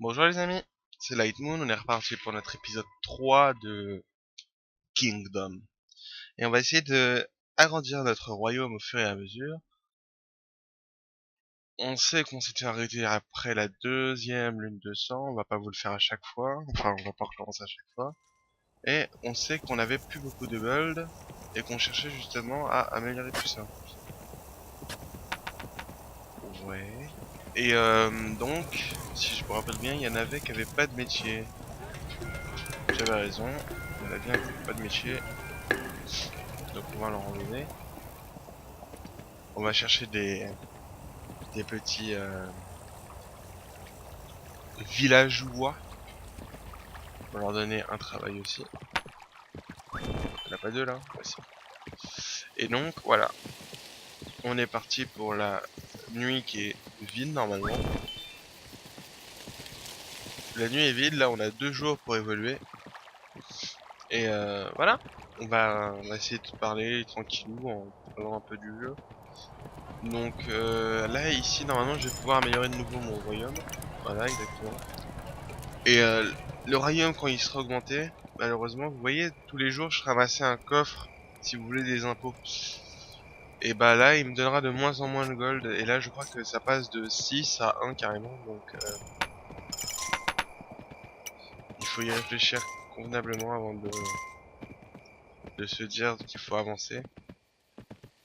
Bonjour les amis, c'est Lightmoon, on est reparti pour notre épisode 3 de Kingdom. Et on va essayer de agrandir notre royaume au fur et à mesure. On sait qu'on s'était arrêté après la deuxième lune de sang, on va pas vous le faire à chaque fois, enfin on va pas recommencer à chaque fois. Et on sait qu'on avait plus beaucoup de gold, et qu'on cherchait justement à améliorer tout ça. Ouais. Et donc, si je me rappelle bien, il y en avait qui avaient pas de métier. J'avais raison, il y en a bien qui avaient pas de métier. Donc on va leur enlever. On va chercher des petits villageois pour leur donner un travail aussi. On n'a pas deux là? Ouais, si. Et donc voilà, on est parti pour la nuit qui est vide normalement. La nuit est vide, là on a 2 jours pour évoluer. Et voilà, on va essayer de parler tranquillou en parlant un peu du jeu. Donc là ici normalement je vais pouvoir améliorer de nouveau mon royaume. Voilà exactement. Et le royaume quand il sera augmenté, malheureusement vous voyez tous les jours je ramassais un coffre si vous voulez des impôts. Et bah là il me donnera de moins en moins de gold. Et là je crois que ça passe de 6 à 1 carrément. Donc il faut y réfléchir convenablement avant de se dire qu'il faut avancer.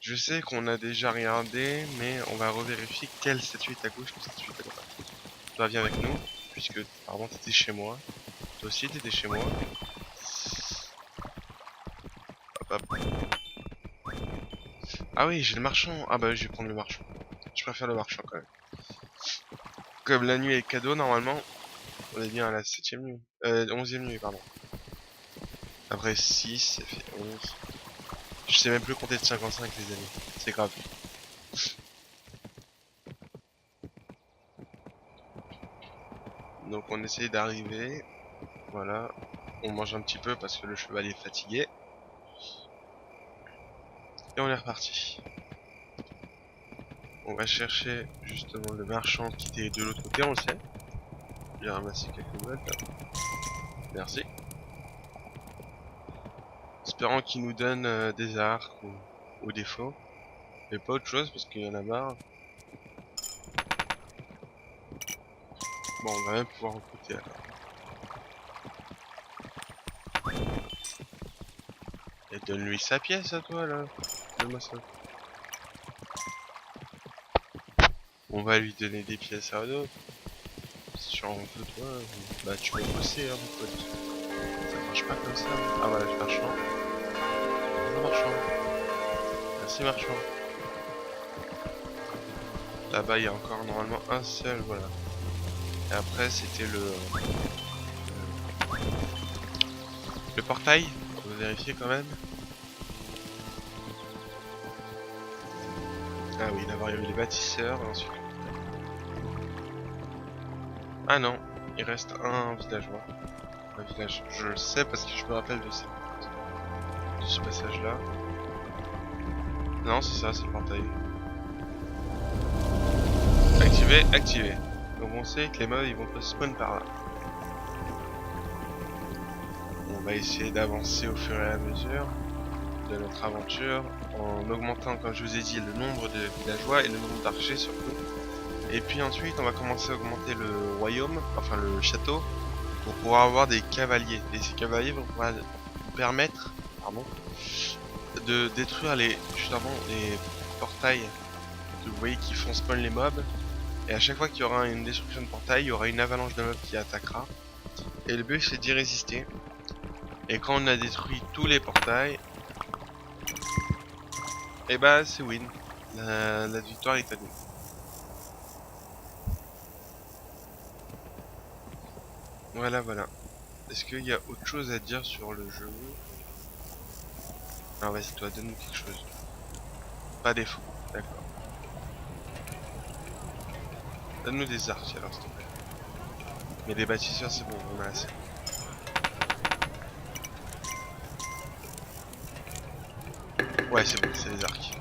Je sais qu'on a déjà regardé, mais on va revérifier quelle statue est à gauche, quelle statue est à droite. Toi viens avec nous, puisque pardon t'étais chez moi. Toi aussi t'étais chez moi. Hop, hop. Ah oui, j'ai le marchand. Ah bah je vais prendre le marchand. Je préfère le marchand quand même. Comme la nuit est cadeau, normalement, on est bien à la 7ème nuit. 11ème nuit, pardon. Après 6, ça fait 11. Je sais même plus compter de 55 les amis. C'est grave. Donc on essaye d'arriver. Voilà. On mange un petit peu parce que le cheval est fatigué. Et on est reparti. On va chercher justement le marchand qui était de l'autre côté, on le sait. J'ai ramassé quelques gold. Merci. Espérant qu'il nous donne des arcs ou des faux. Mais pas autre chose parce qu'il y en a marre. Bon, on va même pouvoir recruter alors. Et donne-lui sa pièce à toi là. Donne-moi ça. On va lui donner des pièces à d'autres. Si tu en veux toi, bah tu vas bosser hein mon pote. Ça marche pas comme ça. Ah voilà, le marchand. Bonjour marchand. Merci marchand. Là-bas il y a encore normalement un seul, voilà. Et après c'était le portail. On va vérifier quand même. Ah oui, d'abord il y a eu les bâtisseurs, ensuite. Ah non, il reste un villageois. Un village, je le sais parce que je me rappelle de ce passage là. Non, c'est ça, c'est le portail. Activé, activé. Donc on sait que les mobs ils vont pas spawn par là. On va essayer d'avancer au fur et à mesure de notre aventure en augmentant, comme je vous ai dit, le nombre de villageois et le nombre d'archers surtout. Et puis ensuite on va commencer à augmenter le royaume, enfin le château, pour pouvoir avoir des cavaliers. Et ces cavaliers vont pouvoir nous permettre, pardon, de détruire justement les portails que vous voyez qui font spawn les mobs. Et à chaque fois qu'il y aura une destruction de portail, il y aura une avalanche de mobs qui attaquera. Et le but c'est d'y résister. Et quand on a détruit tous les portails, et bah c'est win. La victoire est à nous. Voilà, voilà. Est-ce qu'il y a autre chose à dire sur le jeu? Ah vas-y toi, donne-nous quelque chose. Pas des fous, d'accord. Donne-nous des arcs alors s'il te plaît. Mais des bâtisseurs c'est bon, on a assez. Ouais c'est bon, c'est des arcs.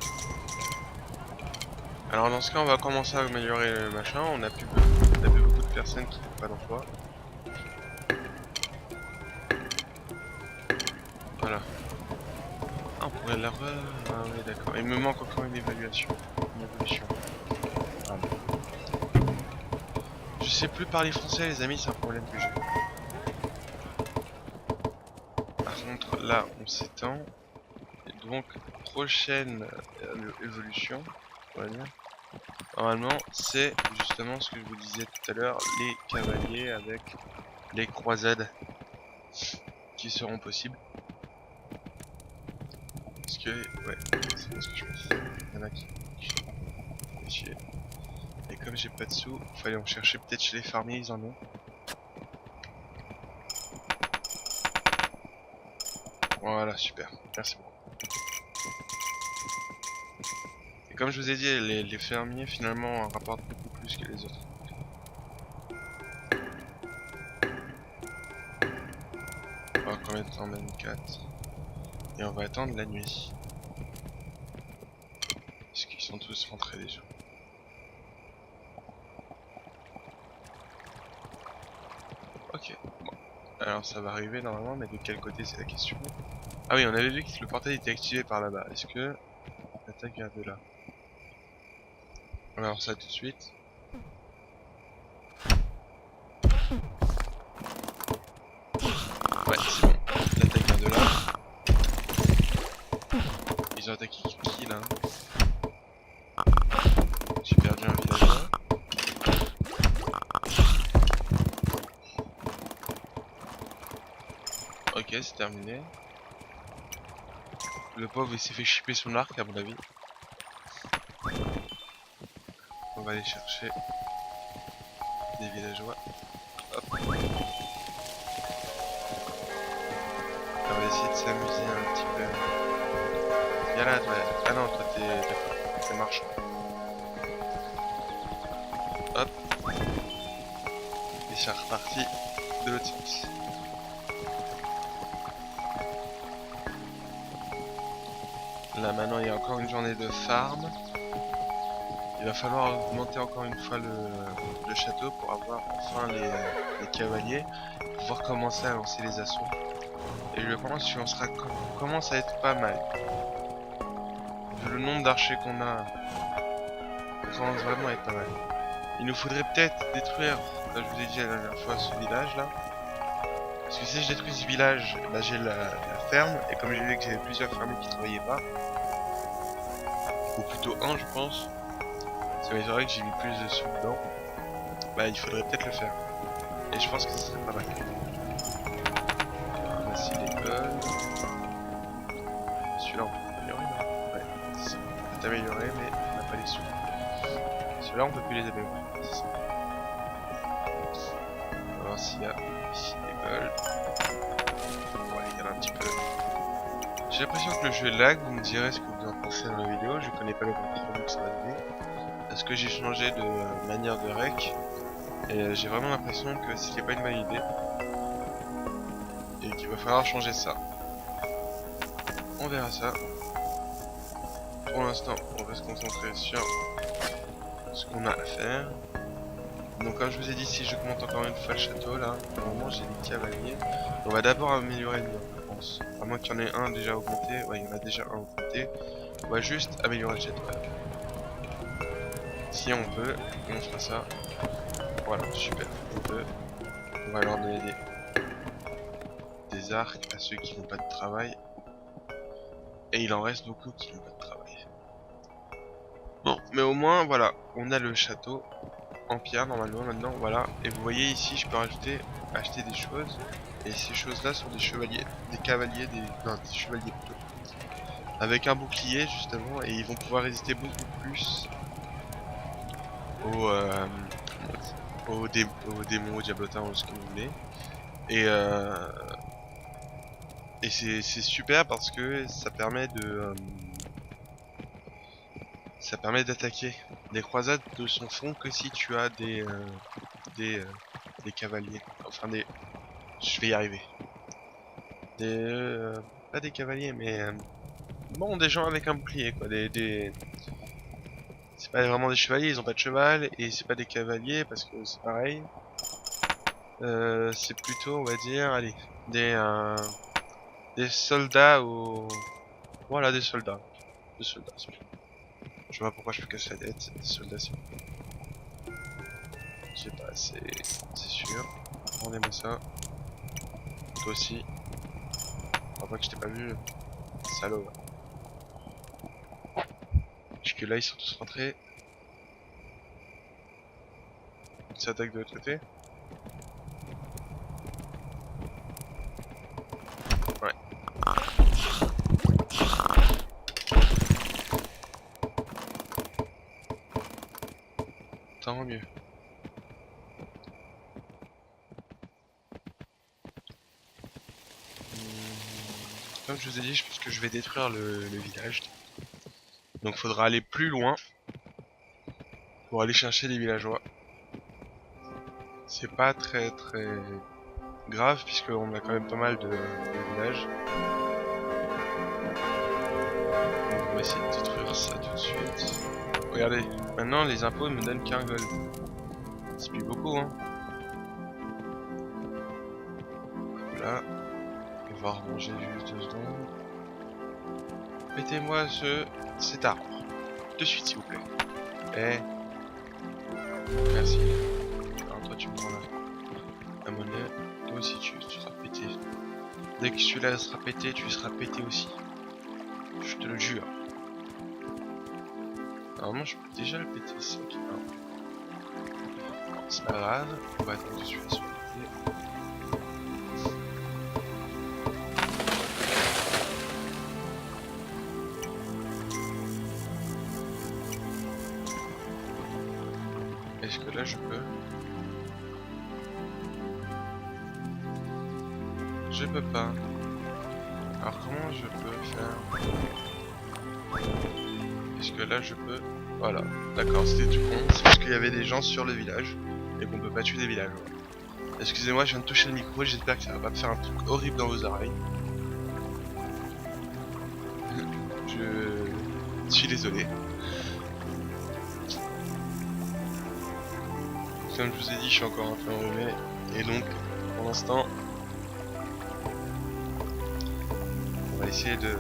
Alors dans ce cas on va commencer à améliorer le machin, on a plus beaucoup de personnes qui n'ont pas d'emploi. Voilà. Ah, on pourrait la revoir. Ah oui, d'accord. Il me manque encore une évaluation. Une évolution. Ah, bon. Je sais plus parler français, les amis, c'est un problème que j'ai. Par contre, là, on s'étend. Et donc, prochaine évolution, on va dire. Normalement, c'est justement ce que je vous disais tout à l'heure, les cavaliers avec les croisades qui seront possibles. Parce que, ouais, c'est bien ce que je pense. Il y en a qui font chier. Et comme j'ai pas de sous, il fallait en chercher peut-être chez les fermiers, ils en ont. Voilà, super. Merci beaucoup. Et comme je vous ai dit, les fermiers finalement rapportent beaucoup plus que les autres. On va encore mettre en 24. Et on va attendre la nuit. Parce qu'ils sont tous rentrés déjà. Ok, bon. Alors ça va arriver normalement, mais de quel côté c'est la question. Ah oui, on avait vu que le portail était activé par là-bas. Est-ce que l'attaque vient de là? On va voir ça tout de suite. Ouais, c'est bon. L'attaque vient de là. Ils ont attaqué qui là? J'ai perdu un villageois. Ok, c'est terminé. Le pauvre il s'est fait chipper son arc à mon avis. On va aller chercher des villageois. Hop. On va essayer de s'amuser un petit peu. Viens là toi. Ah non, toi t'es marchand. Hop. Et c'est reparti de l'autre sens. Là maintenant il y a encore une journée de farm. Il va falloir augmenter encore une fois le château pour avoir enfin les cavaliers, pour pouvoir commencer à lancer les assauts. Et je pense qu'on sera commence à être pas mal. Vu le nombre d'archers qu'on a, on commence vraiment à être pas mal. Il nous faudrait peut-être détruire, comme je vous ai dit la dernière fois, ce village là. Parce que si je détruis ce village, là j'ai la ferme, et comme j'ai vu que j'avais plusieurs fermiers qui travaillaient pas, ou plutôt un je pense, ça m'étonnerait que j'ai mis plus de sous dedans, bah il faudrait peut-être le faire. Et je pense que ce serait pas mal. Voici l'école. Celui-là on peut améliorer, non? Ouais, c'est ça. On peut améliorer, mais on n'a pas les sous. Celui-là on peut plus les améliorer, c'est ça. On va voir s'il y a ici l'école. Ouais, il y en a un petit peu. J'ai l'impression que le jeu lag, vous me direz ce que vous en pensez dans la vidéo, je connais pas le contenu que ça va donner. Est-ce que j'ai changé de manière de rec? Et j'ai vraiment l'impression que c'était pas une bonne idée. Et qu'il va falloir changer ça. On verra ça. Pour l'instant, on va se concentrer sur ce qu'on a à faire. Donc comme je vous ai dit, si j'augmente encore une fois le château là, pour le moment j'ai des cavaliers. On va d'abord améliorer le mur, je pense. À moins qu'il y en ait un déjà augmenté. Ouais, il y en a déjà un augmenté. On va juste améliorer le château. Si on peut, on fera ça. Voilà, super. On peut. On va leur donner des arcs à ceux qui n'ont pas de travail. Et il en reste beaucoup qui n'ont pas de travail. Bon, mais au moins, voilà, on a le château en pierre normalement maintenant, voilà. Et vous voyez ici, je peux acheter des choses. Et ces choses-là sont des chevaliers, des cavaliers, non, des chevaliers plutôt. Avec un bouclier justement, et ils vont pouvoir résister beaucoup plus aux, aux démons, aux diablotins, ou ce que vous voulez. Et c'est super parce que ça permet d'attaquer. Les croisades ne se font que si tu as des cavaliers. Enfin je vais y arriver. Pas des cavaliers mais bon, des gens avec un bouclier quoi. C'est pas vraiment des chevaliers, ils ont pas de cheval, et c'est pas des cavaliers parce que c'est pareil. C'est plutôt, on va dire, allez, des soldats ou... Voilà, des soldats. Des soldats, c'est bien. Je vois pas pourquoi je me casse la tête. Des soldats, c'est bien. J'ai pas assez, c'est sûr. Rendez-moi ça. Toi aussi. Je crois pas que je t'ai pas vu. Salaud. Jusque là, ils sont tous rentrés. Ils s'attaquent de l'autre côté. Ouais. Tant mieux. Comme je vous ai dit, je pense que je vais détruire le village. Donc faudra aller plus loin pour aller chercher les villageois. C'est pas très grave puisqu'on a quand même pas mal de villages. Donc on va essayer de détruire ça tout de suite. Regardez, maintenant les impôts me donnent qu'un gold. C'est plus beaucoup, hein. Là, on va remanger juste 2 secondes. Mettez-moi cet arbre. De suite, s'il vous plaît. Eh. Merci. Alors toi, tu me prends la monnaie. Toi aussi, tu seras pété. Dès que celui-là sera pété, tu seras pété aussi. Je te le jure. Normalement, je peux déjà le péter. C'est ok. C'est pas grave. On va attendre que celui-là soit pété. Est-ce que là je peux? Je peux pas. Alors comment je peux faire? Est-ce que là je peux? Voilà, d'accord, c'était tout con. C'est parce qu'il y avait des gens sur le village et qu'on peut pas tuer des villages. Excusez-moi, je viens de toucher le micro, j'espère que ça va pas me faire un truc horrible dans vos oreilles. Je suis désolé. Comme je vous ai dit, je suis encore un peu enrhumé et donc pour l'instant on va essayer de...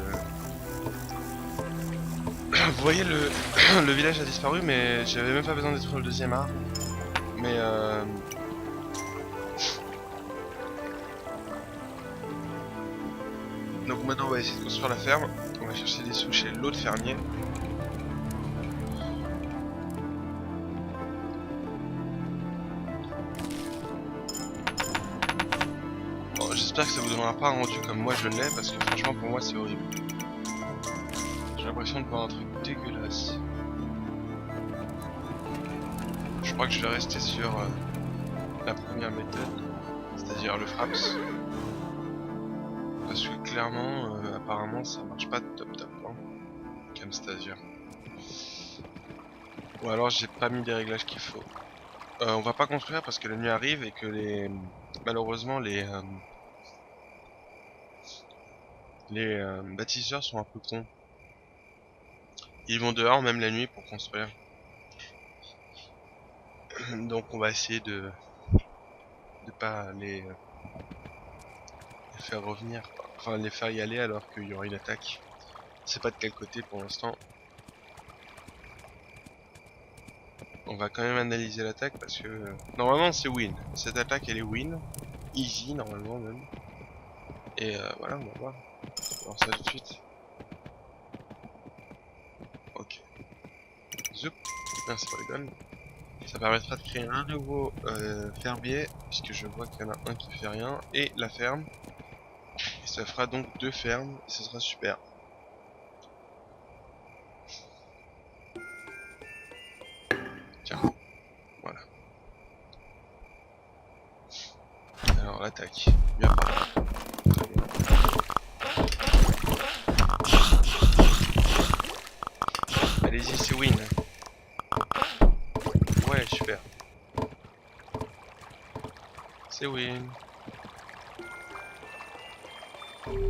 Vous voyez le village a disparu mais j'avais même pas besoin d'être le deuxième arbre. Mais donc maintenant on va essayer de construire la ferme. On va chercher des sous chez l'autre fermier. Bon, j'espère que ça vous donnera pas un rendu comme moi je l'ai parce que franchement pour moi c'est horrible. J'ai l'impression de voir un truc dégueulasse. Je crois que je vais rester sur la première méthode, c'est-à-dire le fraps. Parce que clairement, apparemment ça marche pas top hein, Camstasia. Ou alors j'ai pas mis les réglages qu'il faut. On va pas construire parce que la nuit arrive et que malheureusement les bâtisseurs sont un peu cons. Ils vont dehors même la nuit pour construire. Donc on va essayer de pas les faire revenir, quoi. Enfin les faire y aller alors qu'il y aura une attaque. C'est pas de quel côté pour l'instant. On va quand même analyser l'attaque parce que normalement c'est win. Cette attaque elle est win. Easy normalement même. Et voilà, on va voir. On va voir ça tout de suite. Ok. Zoup. Merci pour les guns. Ça permettra de créer un nouveau fermier, puisque je vois qu'il y en a un qui fait rien, et la ferme. Et ça fera donc 2 fermes, et ce sera super. Tiens, voilà. Alors l'attaque, bien fait. Très bien. Allez-y, c'est win. Ouais, super. C'est win.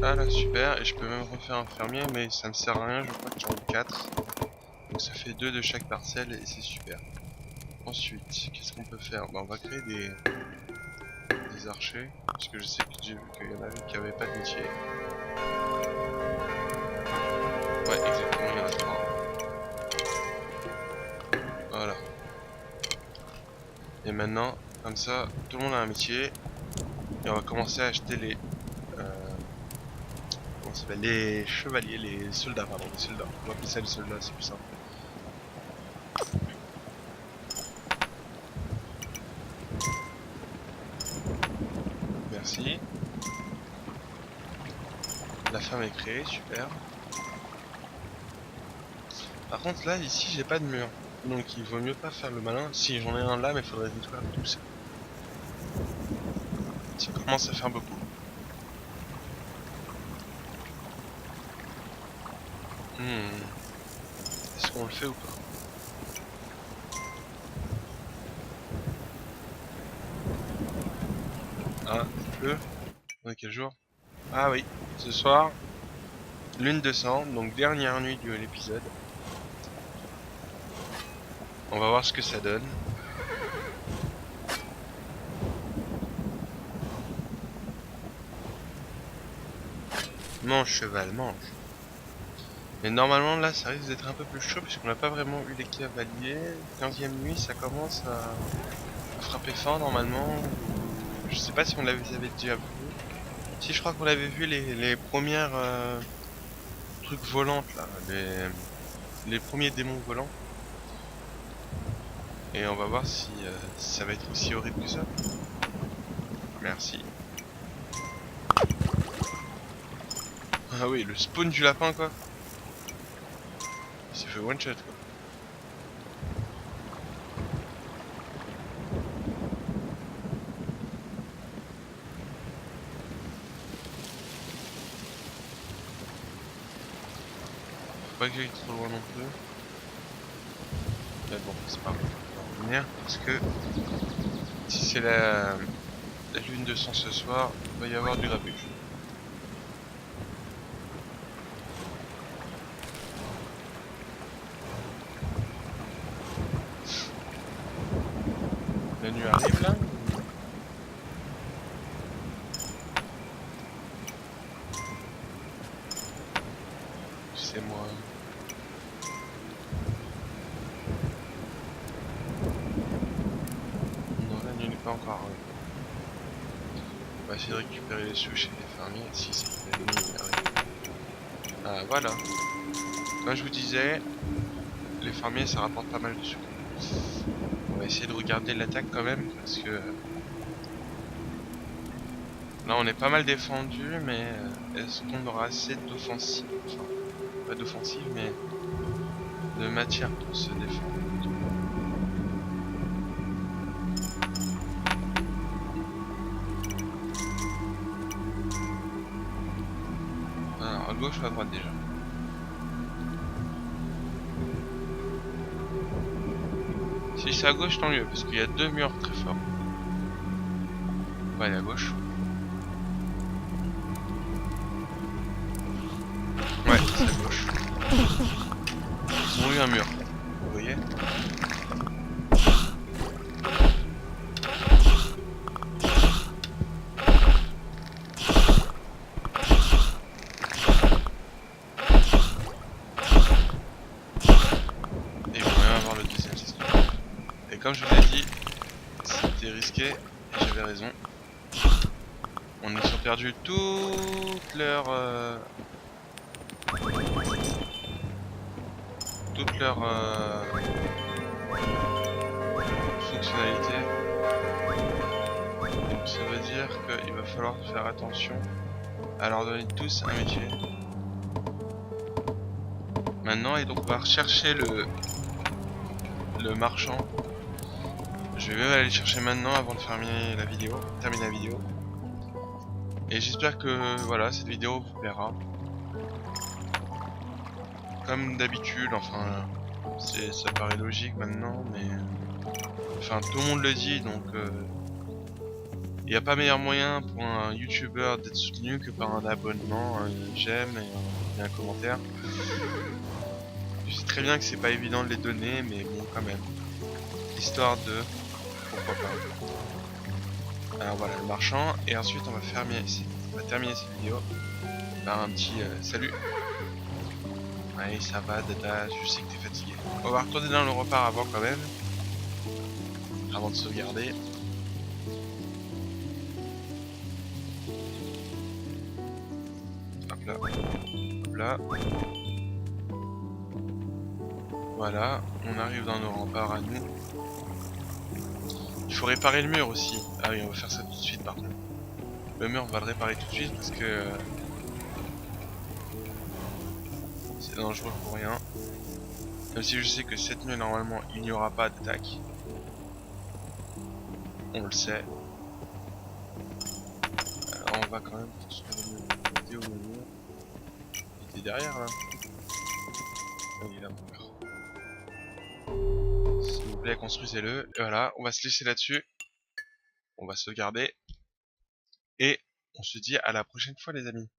Ah là, super, et je peux même refaire un fermier, mais ça ne sert à rien, je crois que j'en ai 4. Donc ça fait 2 de chaque parcelle, et c'est super. Ensuite, qu'est-ce qu'on peut faire? Bah, on va créer des des archers, parce que je sais que j'ai vu qu'il y en avait qui avaient pas de métier. Ouais, exactement, il y en a 3. Voilà. Et maintenant, comme ça, tout le monde a un métier. Et on va commencer à acheter les... comment ça s'appelle? Les chevaliers, les soldats, pardon, les soldats. On va appeler ça les soldats, c'est plus simple. Merci. La ferme est créée, super. Par contre là, ici, j'ai pas de mur. Donc il vaut mieux pas faire le malin. Si j'en ai un là, mais il faudrait détruire tout ça. Ça commence à faire beaucoup. Est-ce qu'on le fait ou pas? Ah, il pleut. On est quel jour? Ah oui, ce soir, lune de sang, donc dernière nuit de l'épisode. On va voir ce que ça donne. Mange cheval, mange. Mais normalement là ça risque d'être un peu plus chaud puisqu'on n'a pas vraiment eu les cavaliers. 15e nuit ça commence à frapper fort normalement. Je sais pas si on l'avait déjà vu. Si je crois qu'on avait vu les premières trucs volantes là, les premiers démons volants. Et on va voir si ça va être aussi horrible que ça. Merci. Ah oui, le spawn du lapin quoi. Il s'est fait one shot quoi. Faut pas que j'aille trop loin non plus. Mais bon, c'est pas grave. On va revenir parce que si c'est la lune de sang ce soir, il va y avoir du grabuge. La nuit arrive là. C'est moi. Non, la nuit n'est pas encore arrivée. On va essayer de récupérer les sous chez les fermiers. Si c'est la nuit arrive. Ah voilà. Comme je vous disais, les fermiers ça rapporte pas mal de sous. On va essayer de regarder l'attaque quand même parce que là on est pas mal défendu, mais est-ce qu'on aura assez d'offensive, enfin pas d'offensive mais de matière pour se défendre? Alors à gauche ou à droite déjà? Si c'est à gauche tant mieux parce qu'il y a deux murs très forts. On va aller à gauche. Ouais, c'est à gauche. Ils ont eu un mur. Vous voyez? Et ils vont même avoir le deuxième système. Et comme je vous l'ai dit, c'était risqué et j'avais raison. On ils ont perdu toute leur fonctionnalité. Donc ça veut dire qu'il va falloir faire attention à leur donner tous un métier. Maintenant, et donc on va rechercher le marchand. Je vais même aller le chercher maintenant avant de terminer la vidéo. Et j'espère que voilà, cette vidéo vous plaira. Comme d'habitude, enfin, ça paraît logique maintenant, mais enfin tout le monde le dit, donc il n'y a pas meilleur moyen pour un youtubeur d'être soutenu que par un abonnement, un j'aime et un commentaire. Je sais très bien que c'est pas évident de les donner, mais bon quand même. Histoire de... pourquoi pas. Alors voilà, le marchand. Et ensuite, on va terminer cette vidéo par un petit salut. Allez, ça va, Dada, je sais que t'es fatigué. On va retourner dans le repart avant quand même. Avant de sauvegarder. Hop là. Hop là. Voilà, on arrive dans nos remparts à nous. Il faut réparer le mur aussi. Ah oui, on va faire ça tout de suite par contre. Le mur, on va le réparer tout de suite parce que c'est dangereux pour rien. Même si je sais que cette nuit, normalement, il n'y aura pas d'attaque. On le sait. Alors, on va quand même construire le mur. Il était où le mur? Il était derrière là. Oh, il est là, mon mur. S'il vous plaît, construisez-le. Et voilà, on va se laisser là-dessus. On va sauvegarder. Et on se dit à la prochaine fois, les amis.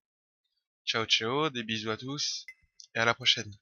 Ciao, ciao, des bisous à tous. Et à la prochaine.